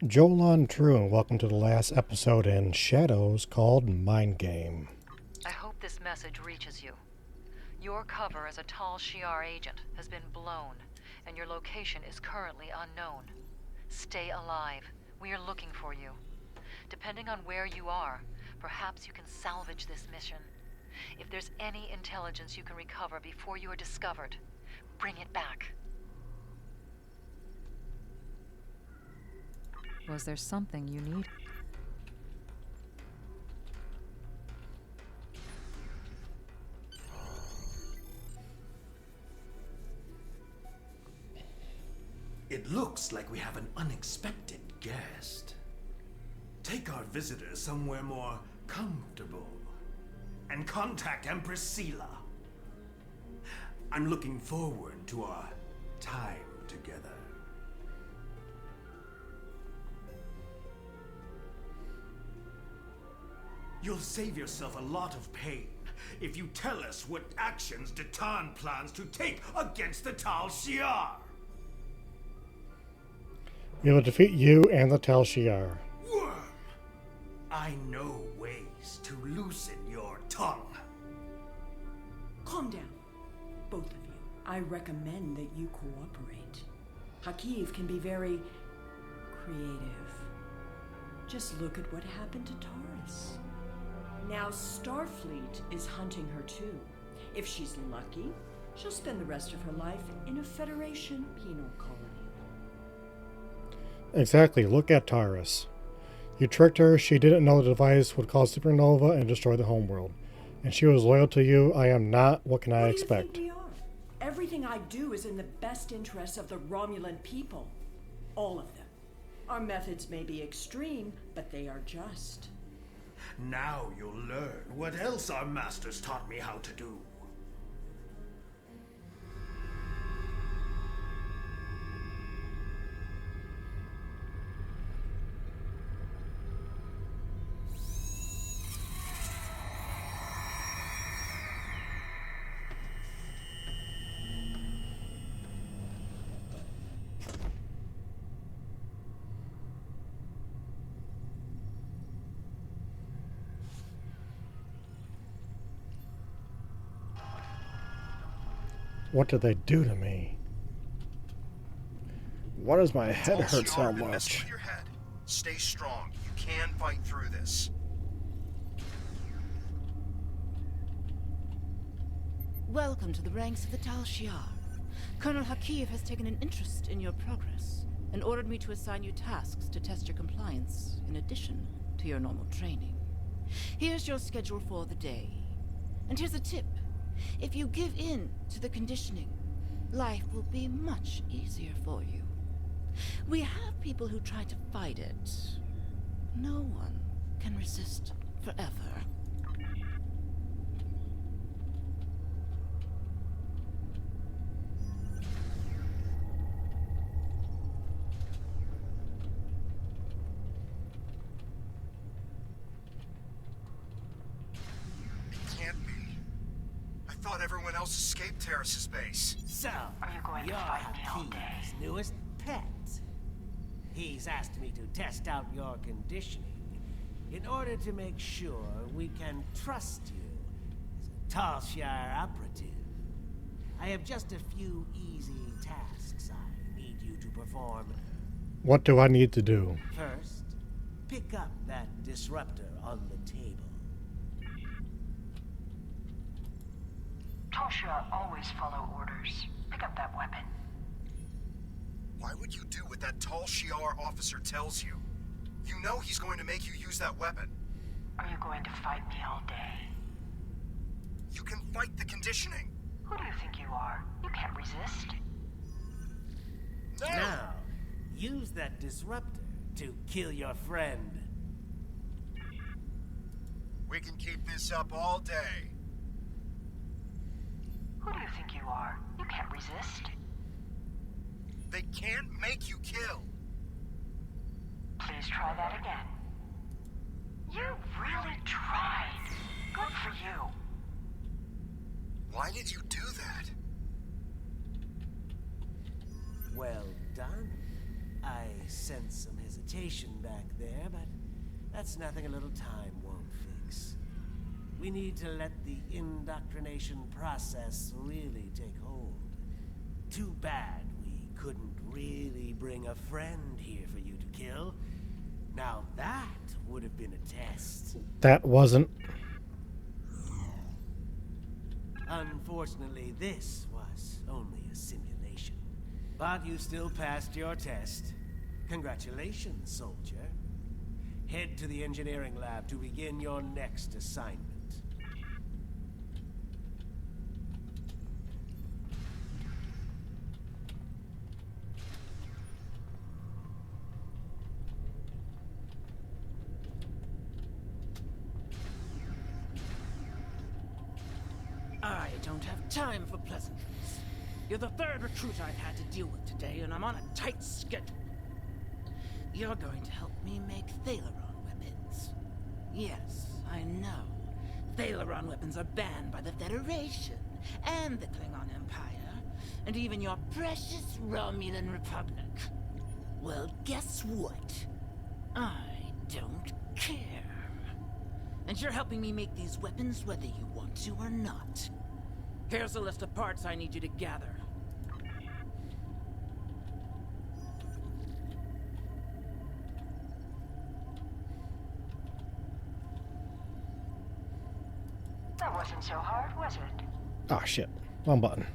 Jolan True, and welcome to the last episode in Shadows called Mind Game. I hope this message reaches you. Your cover as a Tal Shiar agent has been blown, and your location is currently unknown. Stay alive. We are looking for you. Depending on where you are, perhaps you can salvage this mission. If there's any intelligence you can recover before you are discovered, bring it back. Was there something you need? It looks like we have an unexpected guest. Take our visitor somewhere more comfortable and contact Empress Sela. I'm looking forward to our time together. You'll save yourself a lot of pain if you tell us what actions Datan plans to take against the Tal Shiar. We will defeat you and the Tal Shiar. Worm! I know ways to loosen your tongue. Calm down, both of you. I recommend that you cooperate. Hakiv can be very creative. Just look at what happened to Taurus. Now Starfleet is hunting her too. If she's lucky, she'll spend the rest of her life in a Federation penal colony. Exactly, look at Taurus. You tricked her, she didn't know the device would cause supernova and destroy the homeworld. And she was loyal to you. I am not. What can I expect? What do you think we are? Everything I do is in the best interests of the Romulan people. All of them. Our methods may be extreme, but they are just. Now you'll learn what else our masters taught me how to do. What did they do to me? Why does my head hurt so much? With your head. Stay strong. You can fight through this. Welcome to the ranks of the Tal Shiar. Colonel Hakiv has taken an interest in your progress and ordered me to assign you tasks to test your compliance in addition to your normal training. Here's your schedule for the day. And here's a tip. If you give in to the conditioning, life will be much easier for you. We have people who try to fight it. No one can resist forever. I thought everyone else escaped Terrace's base. So, Are you going to you're fight me all day? Hakiv's newest pet. He's asked me to test out your conditioning in order to make sure we can trust you as a Tal Shiar operative. I have just a few easy tasks I need you to perform. What do I need to do? First, pick up that disruptor on the table. Tal Shiar always follow orders. Pick up that weapon. Why would you do what that Tal Shiar officer tells you? You know he's going to make you use that weapon. Are you going to fight me all day? You can fight the conditioning. Who do you think you are? You can't resist. No! Now, use that disruptor to kill your friend. We can keep this up all day. Who do you think you are? You can't resist. They can't make you kill. Please try that again. You really tried. Good for you. Why did you do that? Well done. I sense some hesitation back there, but that's nothing a little time won't fix. We need to let the indoctrination process really take hold. Too bad we couldn't really bring a friend here for you to kill. Now that would have been a test. That wasn't. Unfortunately, this was only a simulation. But you still passed your test. Congratulations, soldier. Head to the engineering lab to begin your next assignment. I don't have time for pleasantries. You're the third recruit I've had to deal with today, and I'm on a tight schedule. You're going to help me make Thaleron weapons. Yes, I know. Thaleron weapons are banned by the Federation, and the Klingon Empire, and even your precious Romulan Republic. Well, guess what? I don't care. And you're helping me make these weapons whether you want to or not. Here's a list of parts I need you to gather. That wasn't so hard, was it? Ah, shit. Wrong button.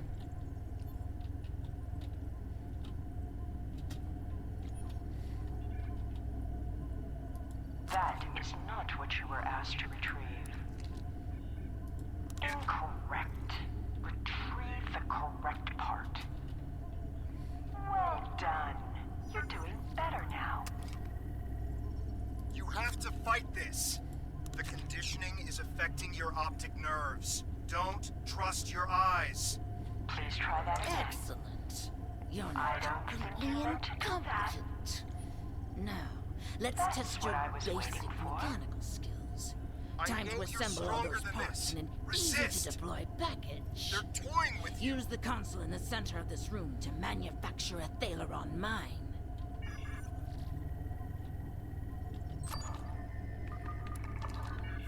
That is not what you were asked to retrieve. Incorrect. Retrieve the correct part. Well done. You're doing better now. You have to fight this. The conditioning is affecting your optic nerves. Don't trust your eyes. Please try that again. Excellent. You're I not don't think you completely meant to do that. incompetent. Now, let's That's test what your I was basic waiting for. mechanical skills. I Time know to you're assemble all stronger those than parts this. in an Resist. easy-to-deploy package. They're toying with you. Use the console in the center of this room to manufacture a Thaleron mine.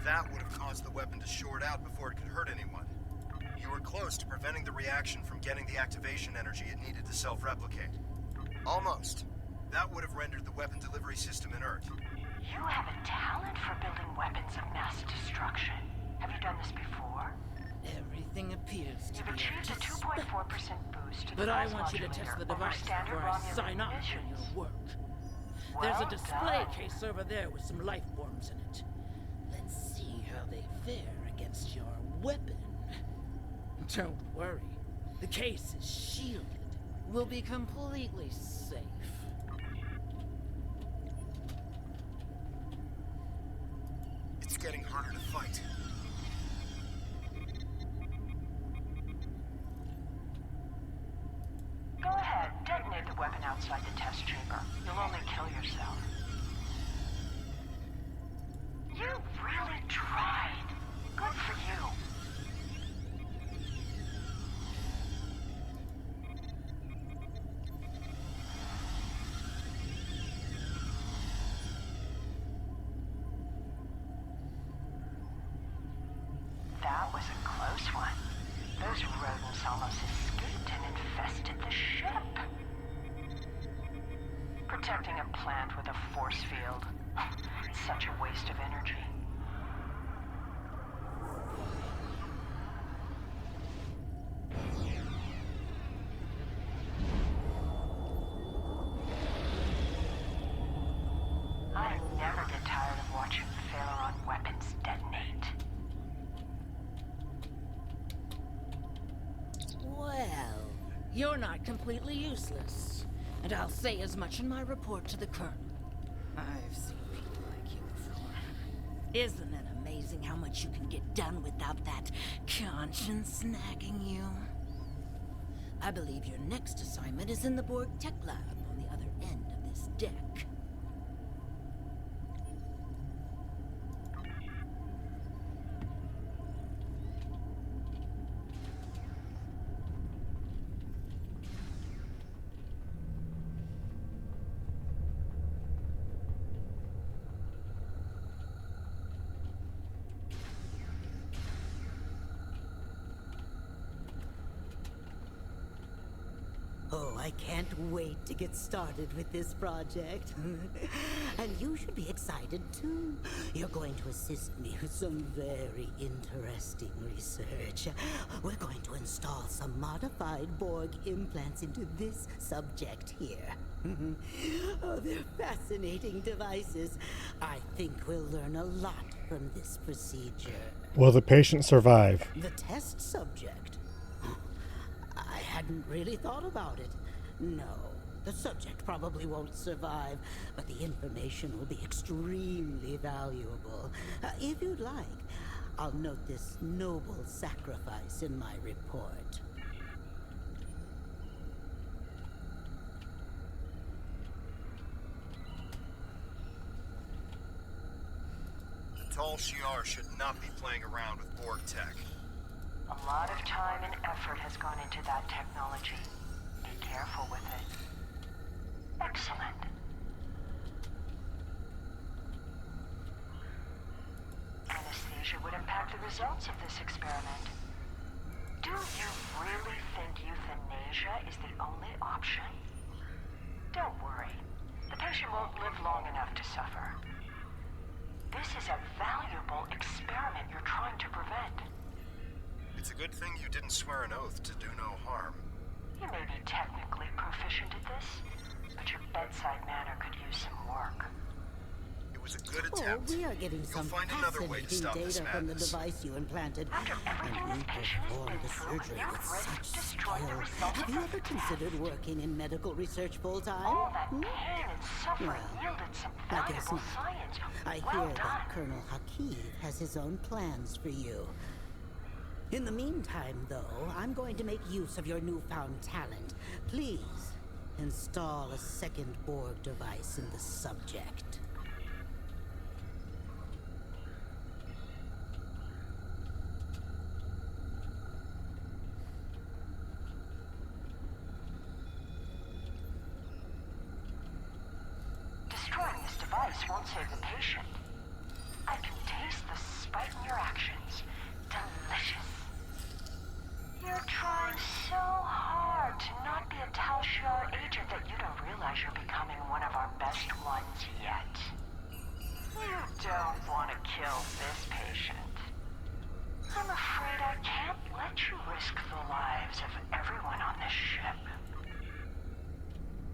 That would have caused the weapon to short out before it could hurt anyone. You were close to preventing the reaction from getting the activation energy it needed to self-replicate. Almost. That would have rendered the weapon delivery system inert. You have a talent for building weapons of mass destruction. Have you done this before? Everything appears to You've be achieved up a to spec. 2.4% boost to the But I pulse want you to modulator test the over device standard before I Romulan sign off on emissions. your work. Well There's a display done. case over there with some life forms in it. Let's see how they fare against your weapon. Don't worry. The case is shielded. We'll be completely safe. It's getting harder to fight. Go ahead, detonate the weapon outside the test chamber. You'll only kill yourself. You really tried. Good for you. That was a close one. Those rodents almost escaped and infested the ship. Protecting a plant with a force field. It's such a waste of energy. I never get tired of watching Thaleron weapons detonate. Well, you're not completely useless. And I'll say as much in my report to the Colonel. I've seen people like you before. Isn't it amazing how much you can get done without that conscience nagging you? I believe your next assignment is in the Borg Tech Lab on the other end of this deck. I can't wait to get started with this project. And you should be excited too. You're going to assist me with some very interesting research. We're going to install some modified Borg implants into this subject here. Oh, they're fascinating devices. I think we'll learn a lot from this procedure. Will the patient survive? The test subject? I hadn't really thought about it. No, the subject probably won't survive, but the information will be extremely valuable. If you'd like, I'll note this noble sacrifice in my report. The Tal Shiar should not be playing around with Borg tech. A lot of time and effort has gone into that technology. Be careful with it. Excellent. Anesthesia would impact the results of this experiment. Do you really think euthanasia is the only option? Don't worry. The patient won't live long enough to suffer. This is a valuable experiment you're trying to prevent. It's a good thing you didn't swear an oath to do no harm. You may be technically proficient at this, but your bedside manner could use some work. It was a good Oh, attempt. we are getting some You'll find another way to fascinating stop this data from the madness. device you implanted. After everything And this you patient has performed been the through, surgery you've with risked such destroying the skill. results Have of you the ever test. considered working in medical research full-time? All that pain and suffering Well, yielded some I guess valuable not. science. I Well hear done. that Colonel Hakeev has his own plans for you. In the meantime, though, I'm going to make use of your newfound talent. Please, install a second Borg device in the subject. Destroying this device won't save the patient. I can taste the spite in your actions. Delicious. You're trying so hard to not be a Tal Shiar agent that you don't realize you're becoming one of our best ones yet. You don't want to kill this patient. I'm afraid I can't let you risk the lives of everyone on this ship.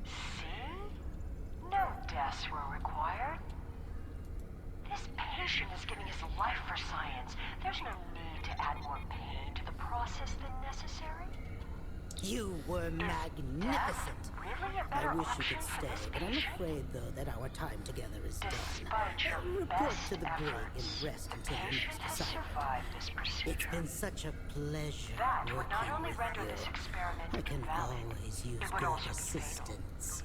See? No deaths were required. This patient is giving his life for science. There's no need to add more pain to the process than necessary. You were magnificent. Really a I better wish you option could for stay, this but I'm patient? afraid, though, that our time together is done. Despite your Report best to the brig efforts, and rest the until your patient next has assignment. survived this It's procedure. been such a pleasure That would not working only with render you. this experiment I can invalid, always use it would good also be fatal. assistance.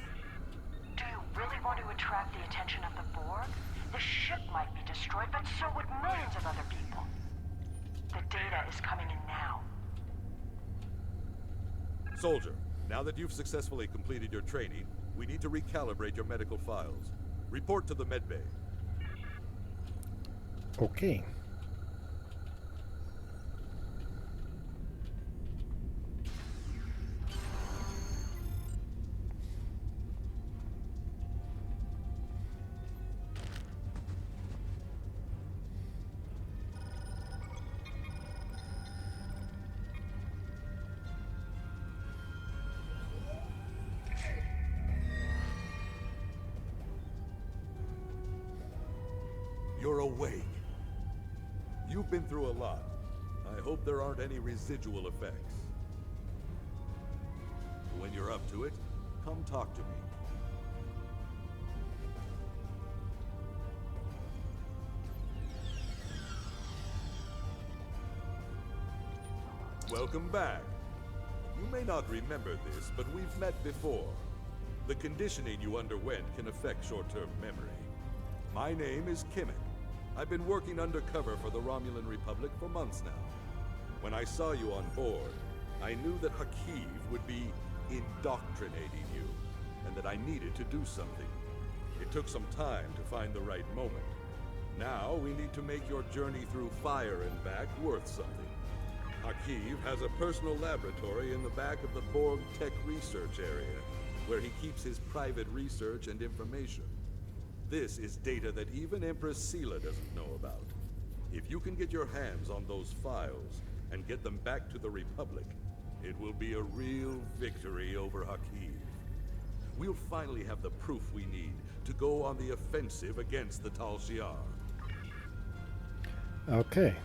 Do you really want to attract the attention of the Borg? The ship might be destroyed, but so would millions of other people. The data is coming in now. Soldier, now that you've successfully completed your training, we need to recalibrate your medical files. Report to the medbay. Okay. You're awake. You've been through a lot. I hope there aren't any residual effects. When you're up to it, come talk to me. Welcome back. You may not remember this, but we've met before. The conditioning you underwent can affect short-term memory. My name is Kimmik. I've been working undercover for the Romulan Republic for months now. When I saw you on board, I knew that Hakeev would be indoctrinating you, and that I needed to do something. It took some time to find the right moment. Now we need to make your journey through fire and back worth something. Hakiv has a personal laboratory in the back of the Borg Tech Research Area, where he keeps his private research and information. This is data that even Empress Sela doesn't know about. If you can get your hands on those files and get them back to the Republic, it will be a real victory over Hakiv. We'll finally have the proof we need to go on the offensive against the Tal Shiar. Okay.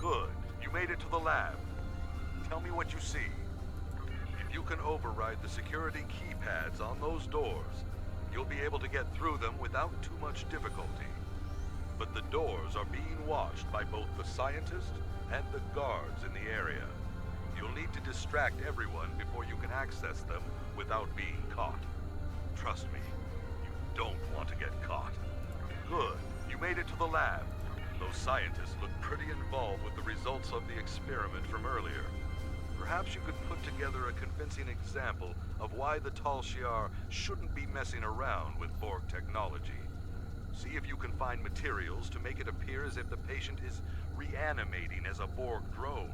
Good. You made it to the lab. Tell me what you see. If you can override the security keypads on those doors, you'll be able to get through them without too much difficulty. But the doors are being watched by both the scientists and the guards in the area. You'll need to distract everyone before you can access them without being caught. Trust me, you don't want to get caught. Good. You made it to the lab. Those scientists look pretty involved with the results of the experiment from earlier. Perhaps you could put together a convincing example of why the Tal Shiar shouldn't be messing around with Borg technology. See if you can find materials to make it appear as if the patient is reanimating as a Borg drone.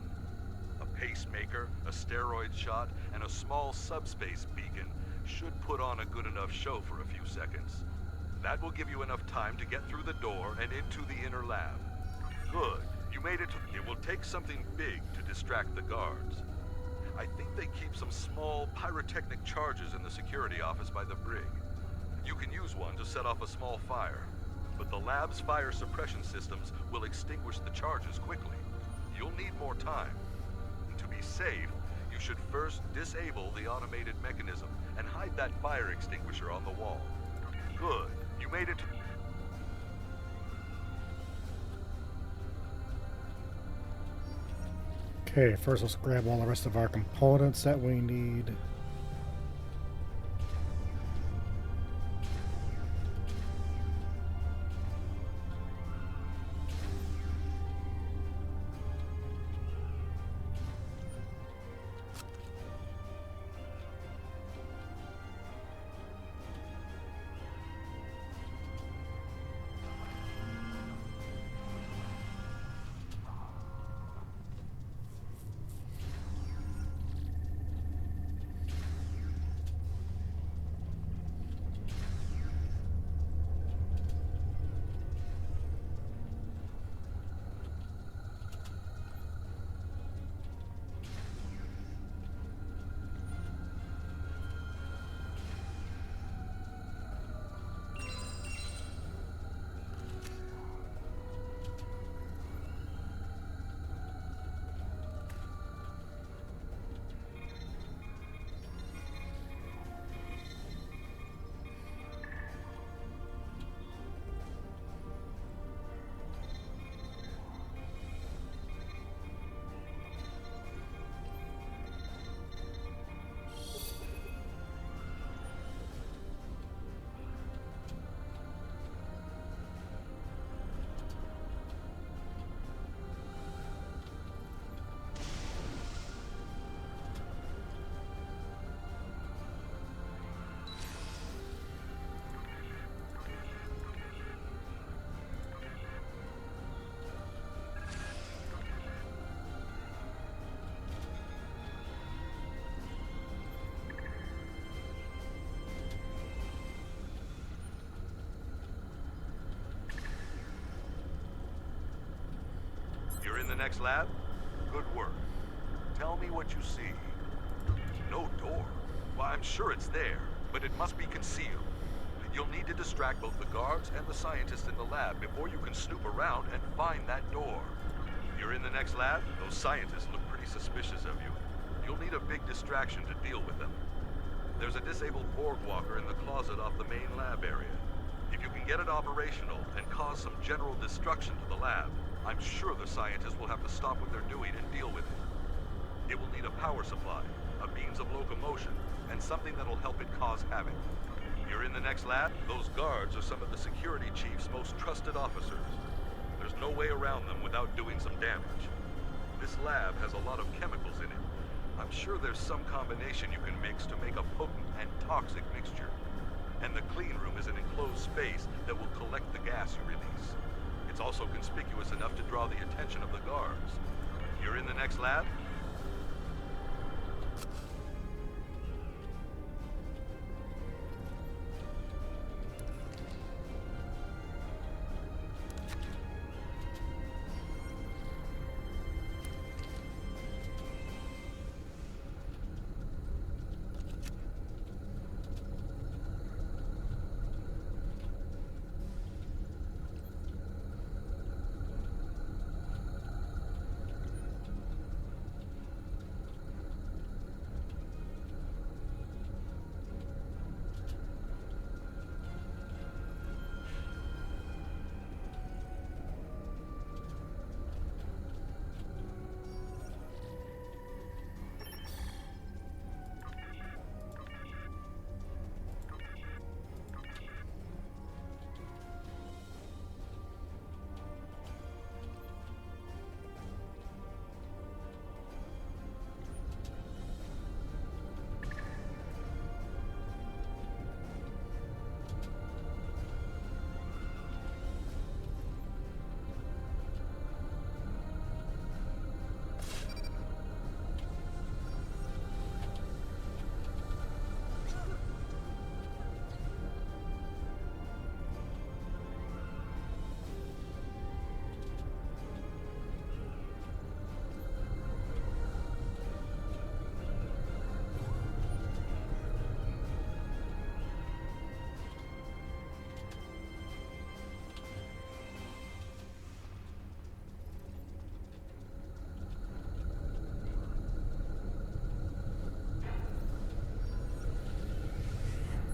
A pacemaker, a steroid shot, and a small subspace beacon should put on a good enough show for a few seconds. That will give you enough time to get through the door and into the inner lab. Good. You made it to... It will take something big to distract the guards. I think they keep some small pyrotechnic charges in the security office by the brig. You can use one to set off a small fire, but the lab's fire suppression systems will extinguish the charges quickly. You'll need more time. And to be safe, you should first disable the automated mechanism and hide that fire extinguisher on the wall. Good. You made it to... Okay, first let's grab all the rest of our components that we need. You're in the next lab? Good work. Tell me what you see. No door. Well, I'm sure it's there, but it must be concealed. You'll need to distract both the guards and the scientists in the lab before you can snoop around and find that door. You're in the next lab? Those scientists look pretty suspicious of you. You'll need a big distraction to deal with them. There's a disabled Borg walker in the closet off the main lab area. If you can get it operational and cause some general destruction to the lab, I'm sure the scientists will have to stop what they're doing and deal with it. It will need a power supply, a means of locomotion, and something that'll help it cause havoc. You're in the next lab? Those guards are some of the security chief's most trusted officers. There's no way around them without doing some damage. This lab has a lot of chemicals in it. I'm sure there's some combination you can mix to make a potent and toxic mixture. And the clean room is an enclosed space that will collect the gas you release. It's also conspicuous enough to draw the attention of the guards. You're in the next lab?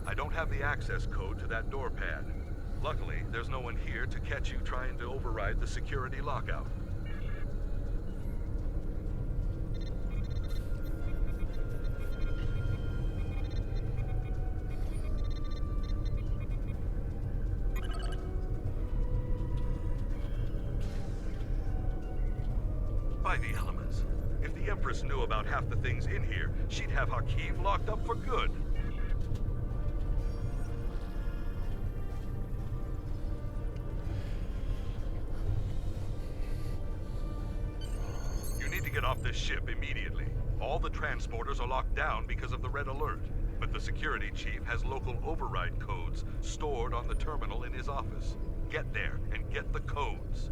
I don't have the access code to that door pad. Luckily, there's no one here to catch you trying to override the security lockout. By the elements. If the Empress knew about half the things in here, she'd have Hakeem locked up for good. Get off this ship immediately. All the transporters are locked down because of the red alert, but the security chief has local override codes stored on the terminal in his office. Get there and get the codes.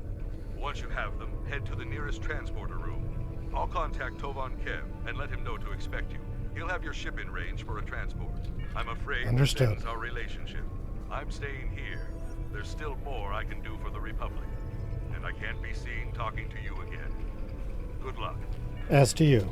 Once you have them, head to the nearest transporter room. I'll contact Tovan Kev and let him know to expect you. He'll have your ship in range for a transport. I'm afraid this ends our relationship. I'm staying here. There's still more I can do for the Republic, and I can't be seen talking to you again. Good luck. As to you.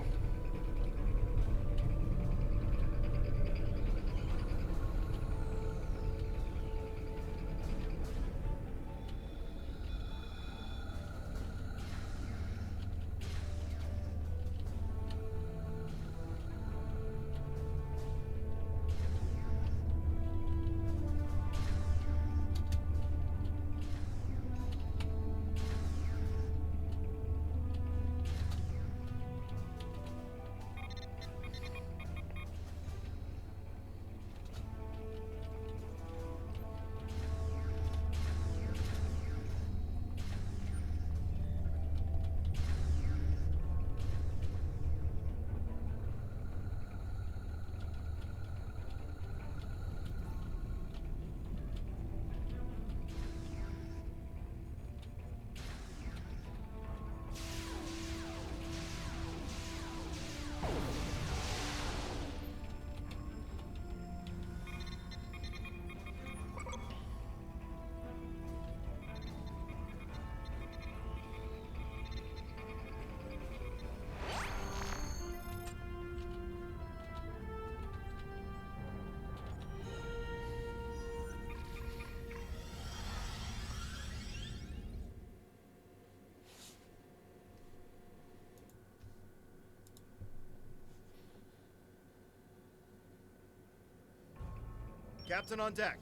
Captain on deck.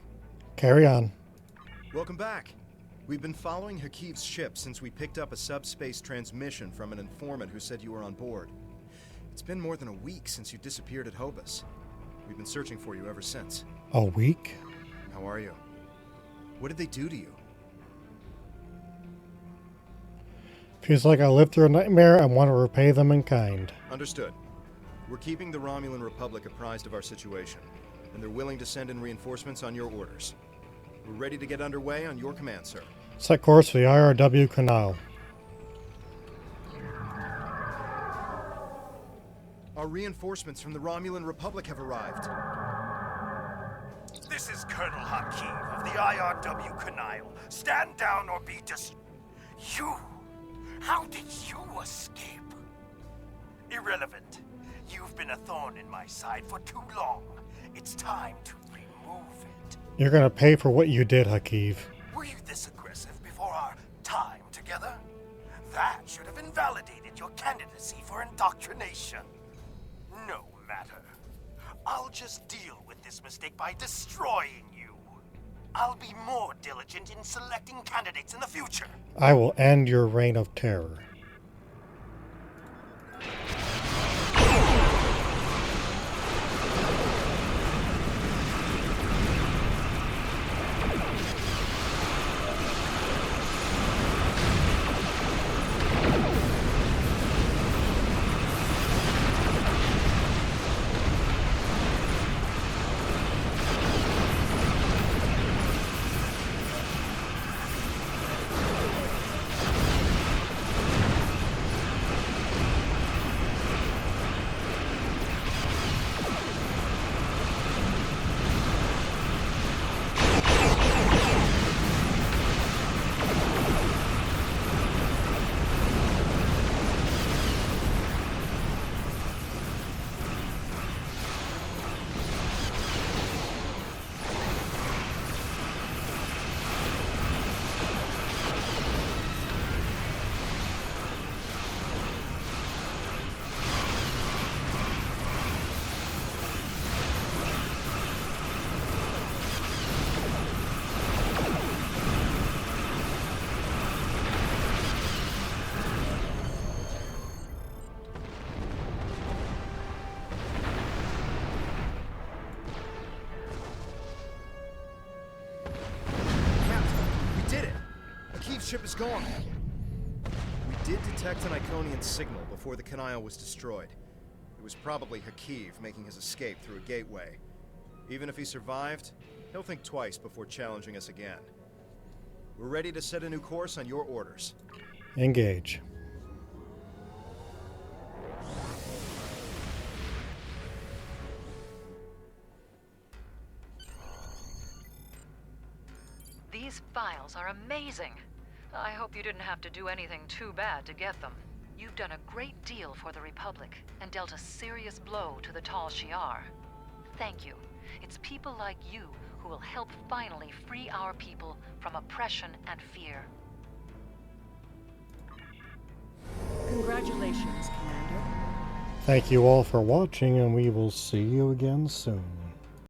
Carry on. Welcome back. We've been following Hakiv's ship since we picked up a subspace transmission from an informant who said you were on board. It's been more than a week since you disappeared at Hobus. We've been searching for you ever since. A week? How are you? What did they do to you? Feels like I lived through a nightmare and want to repay them in kind. Understood. We're keeping the Romulan Republic apprised of our situation, and they're willing to send in reinforcements on your orders. We're ready to get underway on your command, sir. Set course for the IRW Canal. Our reinforcements from the Romulan Republic have arrived. This is Colonel Hakiv of the IRW Canal. Stand down or be You? How did you escape? Irrelevant. You've been a thorn in my side for too long. It's time to remove it. You're gonna pay for what you did, Hakiv. Were you this aggressive before our time together? That should have invalidated your candidacy for indoctrination. No matter. I'll just deal with this mistake by destroying you. I'll be more diligent in selecting candidates in the future. I will end your reign of terror. Ship is gone. We did detect an Iconian signal before the Canal was destroyed. It was probably Hakiv making his escape through a gateway. Even if he survived, he'll think twice before challenging us again. We're ready to set a new course on your orders. Engage. These files are amazing. I hope you didn't have to do anything too bad to get them. You've done a great deal for the Republic, and dealt a serious blow to the Tal Shiar. Thank you. It's people like you who will help finally free our people from oppression and fear. Congratulations, Commander. Thank you all for watching, and we will see you again soon.